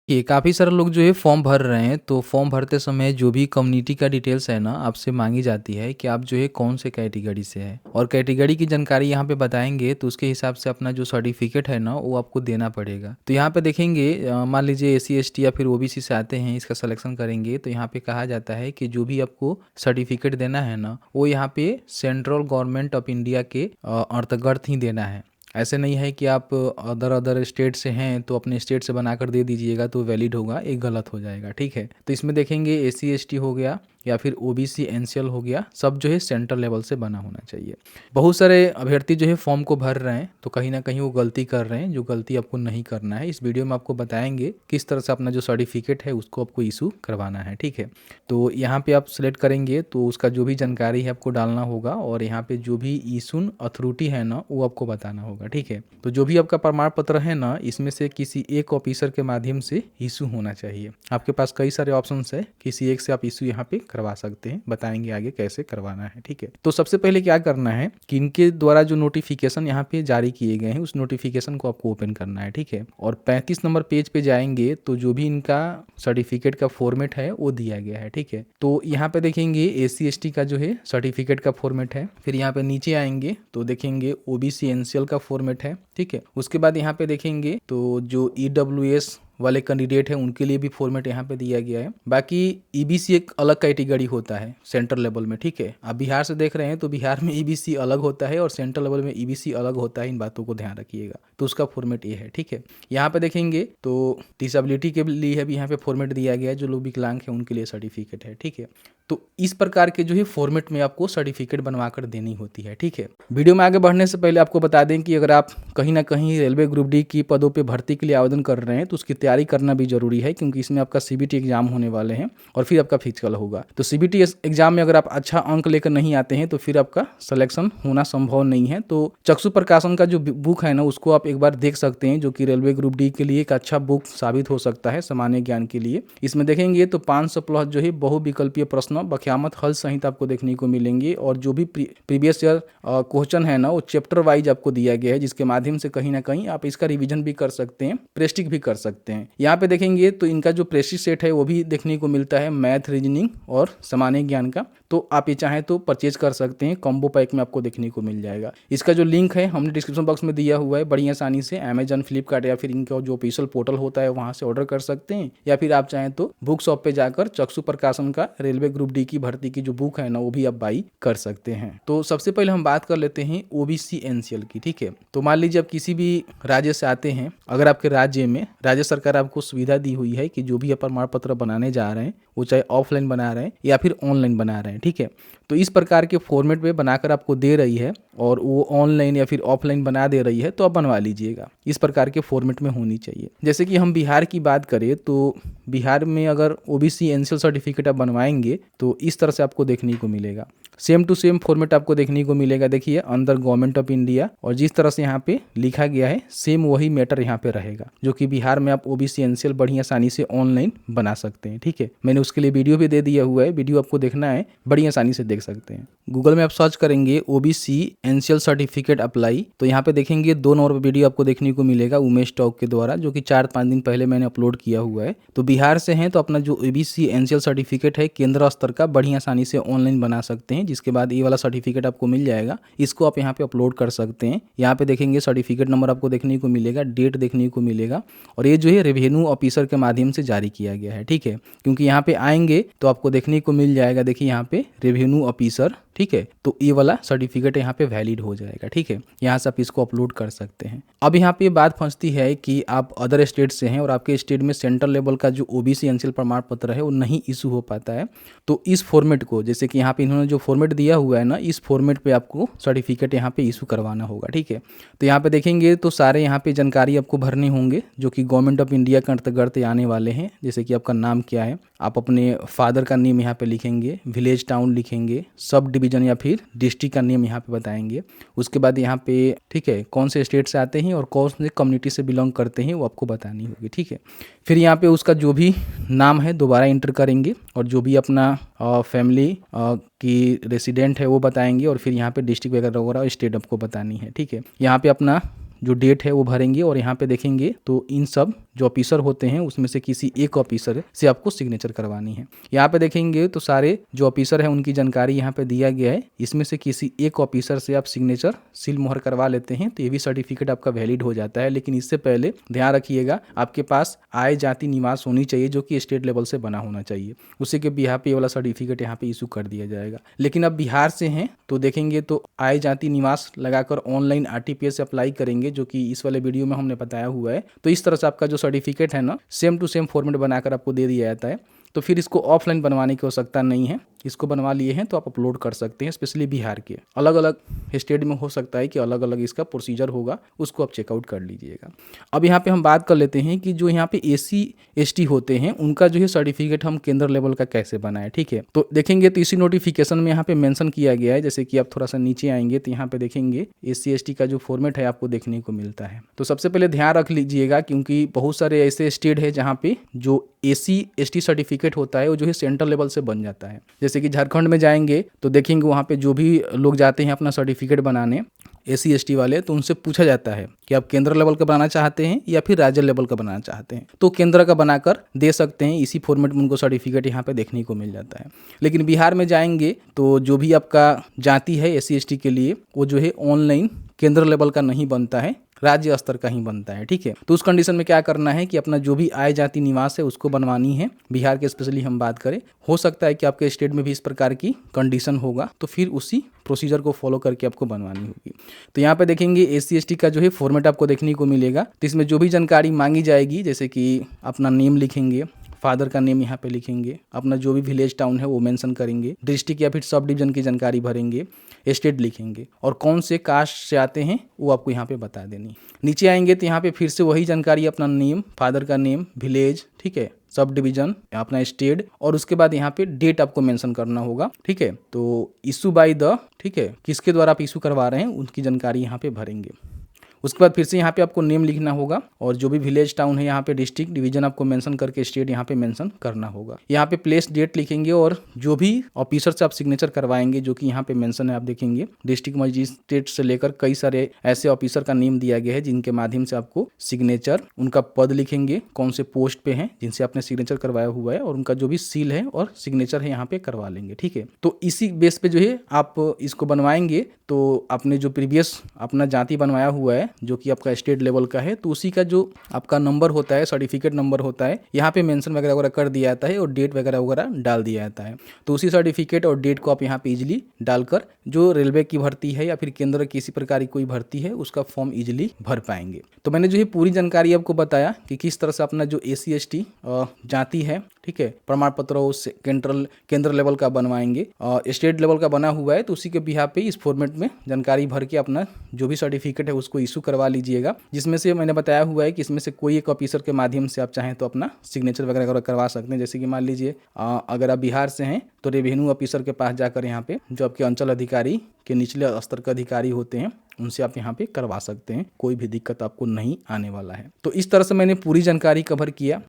ये काफ़ी सारे लोग जो है फॉर्म भर रहे हैं, तो फॉर्म भरते समय जो भी कम्युनिटी का डिटेल्स है ना, आपसे मांगी जाती है कि आप जो है कौन से कैटेगरी से है, और कैटेगरी की जानकारी यहाँ पे बताएंगे तो उसके हिसाब से अपना जो सर्टिफिकेट है ना वो आपको देना पड़ेगा। तो यहाँ पे देखेंगे मान लीजिए एससी एसटी या फिर ओबीसी से आते हैं, इसका सिलेक्शन करेंगे तो यहाँ पे कहा जाता है कि जो भी आपको सर्टिफिकेट देना है ना वो यहाँ पे सेंट्रल गवर्नमेंट ऑफ इंडिया के अंतर्गत ही देना है। ऐसे नहीं है कि आप अदर अदर स्टेट से हैं तो अपने स्टेट से बनाकर दे दीजिएगा तो वैलिड होगा, एक गलत हो जाएगा। ठीक है, तो इसमें देखेंगे एससी एसटी हो गया या फिर ओबीसी एनसीएल हो गया, सब जो है सेंट्रल लेवल से बना होना चाहिए। बहुत सारे अभ्यर्थी जो है फॉर्म को भर रहे हैं तो कहीं ना कहीं वो गलती कर रहे हैं, जो गलती आपको नहीं करना है। इस वीडियो में आपको बताएंगे किस तरह से अपना जो सर्टिफिकेट है उसको आपको इशू करवाना है। ठीक है, तो यहाँ पे आप सिलेक्ट करेंगे तो उसका जो भी जानकारी है आपको डालना होगा, और यहाँ पे जो भी इशून अथॉरिटी है ना वो आपको बताना होगा। ठीक है, तो जो भी आपका प्रमाण पत्र है ना इसमें से किसी एक ऑफिसर के माध्यम से इशू होना चाहिए। आपके पास कई सारे ऑप्शंस है, किसी एक से आप इशू यहाँ पे करवा सकते हैं, बताएंगे आगे कैसे करवाना है। ठीक है, तो सबसे पहले क्या करना है कि इनके द्वारा जो नोटिफिकेशन यहाँ पे जारी किए गए हैं उस नोटिफिकेशन को आपको ओपन करना है। ठीक है, और 35 नंबर पेज पे जाएंगे तो जो भी इनका सर्टिफिकेट का फॉर्मेट है वो दिया गया है। ठीक है, तो यहाँ पे देखेंगे एससी एसटी का जो है सर्टिफिकेट का फॉर्मेट है, फिर यहाँ पे नीचे आएंगे तो देखेंगे ओबीसी एनसीएल का फॉर्मेट है। ठीक है, उसके बाद यहाँ पे देखेंगे तो जो ईडब्ल्यूएस वाले कैंडिडेट हैं उनके लिए भी फॉर्मेट यहाँ पे दिया गया है। बाकी ईबीसी एक अलग कैटेगरी होता है सेंट्रल लेवल में। ठीक है, आप बिहार से देख रहे हैं तो बिहार में ईबीसी अलग होता है और सेंट्रल लेवल में ईबीसी अलग होता है, इन बातों को ध्यान रखिएगा। तो उसका फॉर्मेट ये है। ठीक है, यहाँ पे देखेंगे तो डिसेबिलिटी के लिए भी यहाँ पे फॉर्मेट दिया गया है, जो लोग विकलांग हैं उनके लिए सर्टिफिकेट है। ठीक है, तो इस प्रकार के जो है फॉर्मेट में आपको सर्टिफिकेट बनवा कर देनी होती है। ठीक है, वीडियो में आगे बढ़ने से पहले आपको बता दें कि अगर आप कहीं ना कहीं रेलवे ग्रुप डी की पदों पे भर्ती के लिए आवेदन कर रहे हैं तो उसकी तैयारी करना भी जरूरी है, क्योंकि इसमें आपका सीबीटी एग्जाम होने वाले हैं और फिर आपका फिजिकल होगा। तो सीबीटी एग्जाम में अगर आप अच्छा अंक लेकर नहीं आते हैं तो फिर आपका सिलेक्शन होना संभव नहीं है। तो चक्षु प्रकाशन का जो बुक है ना उसको आप एक बार देख सकते हैं, जो कि रेलवे ग्रुप डी के लिए एक अच्छा बुक साबित हो सकता है सामान्य ज्ञान के लिए। इसमें देखेंगे तो 500 प्लस जो है बहुविकल्पीय प्रश्न बख्यामत हल सहित आपको देखने को मिलेंगे, और जो भी प्रीवियस ईयर क्वेश्चन है ना वो चैप्टर वाइज आपको दिया गया है, जिसके माध्यम से कहीं ना कहीं आप इसका रिवीजन भी कर सकते हैं, प्रेस्टिक भी कर सकते हैं। यहाँ पे देखेंगे तो इनका जो प्रेस्टिक सेट है वो भी देखने को मिलता है, मैथ, रीजनिंग और सामान्य ज्ञान का। तो आप ये चाहें तो परचेज कर सकते हैं, कॉम्बो पैक में आपको देखने को मिल जाएगा। इसका जो लिंक है हमने डिस्क्रिप्शन बॉक्स में दिया हुआ है, बड़ी आसानी से अमेजन, फ्लिपकार्ट या फिर इनका जो ऑफिशियल पोर्टल होता है वहां से ऑर्डर कर सकते हैं, या फिर आप चाहें तो बुक शॉप पे जाकर चक्षु प्रकाशन का रेलवे ग्रुप डी की भर्ती की जो बुक है ना वो भी आप बाई कर सकते हैं। तो सबसे पहले हम बात कर लेते हैं ओबीसी एनसीएल की। ठीक है, तो मान लीजिए आप किसी भी राज्य से आते हैं, अगर आपके राज्य में राज्य सरकार आपको सुविधा दी हुई है कि जो भी आप प्रमाण पत्र बनाने जा रहे हैं वो चाहे ऑफलाइन बना रहे हैं या फिर ऑनलाइन बना रहे हैं। ठीक है, तो इस प्रकार के फॉर्मेट में बनाकर आपको दे रही है और वो ऑनलाइन या फिर ऑफलाइन बना दे रही है तो आप बनवा लीजिएगा। इस प्रकार के फॉर्मेट में होनी चाहिए। जैसे कि हम बिहार की बात करें तो बिहार में अगर ओबीसी एनसीएल सर्टिफिकेट आप बनवाएंगे तो इस तरह से आपको देखने को मिलेगा, सेम टू सेम फॉर्मेट आपको देखने को मिलेगा। देखिए अंदर गवर्नमेंट ऑफ इंडिया, और जिस तरह से यहाँ पे लिखा गया है सेम वही मैटर यहाँ पे रहेगा, जो कि बिहार में आप ओबीसी एनसीएल बड़ी आसानी से ऑनलाइन बना सकते हैं। ठीक है, मैंने उसके लिए वीडियो भी दे दिया हुआ है, वीडियो आपको देखना है बड़ी आसानी से देख सकते हैं। गूगल में आप सर्च करेंगे ओबीसी एनसीएल सर्टिफिकेट अप्लाई, तो यहाँ पे देखेंगे 2 नंबर वीडियो आपको देखने को मिलेगा उमेश टॉक के द्वारा, जो कि 4-5 दिन पहले मैंने अपलोड किया हुआ है। तो बिहार से हैं तो अपना जो ओबीसी एनसीएल सर्टिफिकेट है केंद्र स्तर का बड़ी आसानी से ऑनलाइन बना सकते हैं, जिसके बाद ये वाला सर्टिफिकेट आपको मिल जाएगा। इसको आप यहाँ पे अपलोड कर सकते हैं। यहाँ पे देखेंगे सर्टिफिकेट नंबर आपको देखने को मिलेगा, डेट देखने को मिलेगा, और ये जो है रेवेन्यू ऑफिसर के माध्यम से जारी किया गया है। ठीक है, क्योंकि यहाँ पे आएंगे तो आपको देखने को मिल जाएगा, देखिए यहाँ पे रेवेन्यू ऑफिसर। ठीक है, तो ये वाला सर्टिफिकेट यहाँ पे वैलिड हो जाएगा। ठीक है, यहाँ से आप इसको अपलोड कर सकते हैं। अब यहाँ पे बात फंसती है कि आप अदर स्टेट से हैं और आपके स्टेट में सेंट्रल लेवल का जो ओबीसी एनसीएल प्रमाण पत्र है वो नहीं इशू हो पाता है। तो इस फॉर्मेट को, जैसे कि यहाँ पे इन्होंने जो फॉर्मेट दिया हुआ है ना, इस फॉर्मेट पे आपको सर्टिफिकेट यहाँ पे इशू करवाना होगा। ठीक है, तो यहाँ पे देखेंगे तो सारे यहाँ पे जानकारी आपको भरने होंगे जो कि गवर्नमेंट ऑफ इंडिया के अंतर्गत आने वाले हैं। जैसे कि आपका नाम क्या है, आप अपने फादर का नेम यहाँ पे लिखेंगे, विलेज टाउन लिखेंगे, सब डिवीजन या फिर डिस्ट्रिक्ट का नेम यहाँ पे बताएंगे। उसके बाद यहाँ पे ठीक है कौन से स्टेट से आते हैं और कौन से कम्युनिटी से बिलोंग करते हैं वो आपको बतानी होगी। ठीक है, फिर यहाँ पे उसका जो भी नाम है दोबारा इंटर करेंगे, और जो भी अपना फैमिली की रेसिडेंट है वो बताएंगे, और फिर यहाँ पे डिस्ट्रिक्ट वगैरह वगैरह स्टेट आपको बतानी है। ठीक है, यहाँ पे अपना जो डेट है वो भरेंगे और यहाँ पे देखेंगे तो इन सब जो ऑफिसर होते हैं उसमें से किसी एक ऑफिसर से आपको सिग्नेचर करवानी है। यहाँ पे देखेंगे तो सारे जो ऑफिसर हैं उनकी जानकारी यहाँ पे दिया गया है। इसमें से किसी एक ऑफिसर से आप सिग्नेचर सील मोहर करवा लेते हैं तो ये भी सर्टिफिकेट आपका वैलिड हो जाता है। लेकिन इससे पहले ध्यान रखिएगा आपके पास आय जाति निवास होनी चाहिए जो कि स्टेट लेवल से बना होना चाहिए, उसी के बिहार पे ये वाला सर्टिफिकेट यहाँ पे इशू कर दिया जाएगा। लेकिन अब बिहार से हैं तो देखेंगे तो आय जाति निवास लगाकर ऑनलाइन आरटीपीएस अप्लाई करेंगे, जो कि इस वाले वीडियो में हमने बताया हुआ है। तो इस तरह से आपका जो सर्टिफिकेट है ना सेम टू सेम फॉर्मेट बनाकर आपको दे दिया जाता है। तो फिर इसको ऑफलाइन बनवाने की आवश्यकता नहीं है, इसको बनवा लिए हैं तो आप अपलोड कर सकते हैं। स्पेशली बिहार के अलग अलग स्टेट में हो सकता है कि अलग अलग इसका प्रोसीजर होगा, उसको आप चेकआउट कर लीजिएगा। अब यहाँ पे हम बात कर लेते हैं कि जो यहाँ पे एसी एसटी होते हैं उनका जो है सर्टिफिकेट हम केंद्र लेवल का कैसे बनाए। ठीक है, तो देखेंगे तो इसी नोटिफिकेशन में यहाँ पे मेंशन किया गया है। जैसे कि आप थोड़ा सा नीचे आएंगे तो यहाँ पे देखेंगे एसी एसटी का जो फॉर्मेट है आपको देखने को मिलता है। तो सबसे पहले ध्यान रख लीजिएगा क्योंकि बहुत सारे ऐसे स्टेट है जहाँ पे जो एसी एसटी सर्टिफिकेट होता है वो जो है सेंट्रल लेवल से बन जाता है। जैसे कि झारखंड में जाएंगे तो देखेंगे वहाँ पे जो भी लोग जाते हैं अपना सर्टिफिकेट बनाने एसी एसटी वाले, तो उनसे पूछा जाता है कि आप केंद्र लेवल का बनाना चाहते हैं या फिर राज्य लेवल का बनाना चाहते हैं, तो केंद्र का बनाकर दे सकते हैं। इसी फॉर्मेट में उनको सर्टिफिकेट यहाँ पे देखने को मिल जाता है। लेकिन बिहार में जाएंगे तो जो भी आपका जाति है एसी एसटी के लिए वो जो है ऑनलाइन केंद्र लेवल का नहीं बनता है, राज्य स्तर का ही बनता है। ठीक है, तो उस कंडीशन में क्या करना है कि अपना जो भी आय जाति निवास है उसको बनवानी है। बिहार के स्पेशली हम बात करें, हो सकता है कि आपके स्टेट में भी इस प्रकार की कंडीशन होगा, तो फिर उसी प्रोसीजर को फॉलो करके आपको बनवानी होगी। तो यहाँ पे देखेंगे एससी एसटी का जो है फॉर्मेट आपको देखने को मिलेगा। तो इसमें जो भी जानकारी मांगी जाएगी, जैसे कि अपना नेम लिखेंगे, फादर का नेम यहाँ पे लिखेंगे, अपना जो भी विलेज टाउन है वो मेंशन करेंगे, डिस्ट्रिक्ट या फिर सब डिवीजन की जानकारी भरेंगे, स्टेट लिखेंगे और कौन से कास्ट से आते हैं वो आपको यहाँ पे बता देनी। नीचे आएंगे तो यहाँ पे फिर से वही जानकारी, अपना नेम, फादर का नेम, विलेज, ठीक है, सब डिवीजन, अपना स्टेट और उसके बाद यहाँ पे डेट आपको मेंशन करना होगा। ठीक है, तो इशू बाय द, ठीक है, किसके द्वारा आप इशू करवा रहे हैं उनकी जानकारी यहाँ पे भरेंगे। उसके बाद फिर से यहाँ पे आपको नेम लिखना होगा और जो भी विलेज टाउन है यहाँ पे डिस्ट्रिक्ट डिवीजन आपको मेंशन करके स्टेट यहाँ पे मेंशन करना होगा। यहाँ पे प्लेस डेट लिखेंगे और जो भी ऑफिसर से आप सिग्नेचर करवाएंगे जो कि यहाँ पे मेंशन है, आप देखेंगे डिस्ट्रिक्ट मजिस्ट्रेट से लेकर कई सारे ऐसे ऑफिसर का नेम दिया गया है जिनके माध्यम से आपको सिग्नेचर, उनका पद लिखेंगे, कौन से पोस्ट पे हैं जिनसे आपने सिग्नेचर करवाया हुआ है और उनका जो भी सील है और सिग्नेचर है यहाँ पे करवा लेंगे। ठीक है, तो इसी बेस पे जो है आप इसको बनवाएंगे तो आपने जो प्रीवियस अपना जाति बनवाया हुआ है जो कि आपका स्टेट लेवल का है, तो उसी का जो आपका नंबर होता है, सर्टिफिकेट नंबर होता है, यहाँ पे मेंशन वगैरह वगैरह कर दिया जाता है और डेट वगैरह वगैरह डाल दिया जाता है। तो उसी सर्टिफिकेट और डेट को आप यहाँ पे इजीली डालकर जो रेलवे की भर्ती है या फिर केंद्र किसी प्रकार की कोई भर्ती है उसका फॉर्म इजीली भर पाएंगे। तो मैंने जो है पूरी जानकारी आपको बताया कि किस तरह से अपना जो एसी एसटी जाति है, ठीक है, प्रमाण पत्र उससे केंद्र लेवल का बनवाएंगे। स्टेट लेवल का बना हुआ है तो उसी के बिहाफ पे इस फॉर्मेट में जानकारी भर के अपना जो भी सर्टिफिकेट है उसको इशू करवा लीजिएगा, जिसमें से मैंने बताया हुआ है कि इसमें से कोई एक ऑफिसर के माध्यम से आप चाहें तो अपना सिग्नेचर वगैरह करवा सकते हैं। जैसे कि मान लीजिए अगर आप बिहार से हैं तो रेवेन्यू ऑफिसर के पास जाकर यहाँ पे जो आपके अंचल अधिकारी के निचले स्तर के अधिकारी होते हैं उनसे आप यहाँ पे करवा सकते हैं, कोई भी दिक्कत आपको नहीं आने वाला है। तो इस तरह से मैंने पूरी जानकारी कवर किया।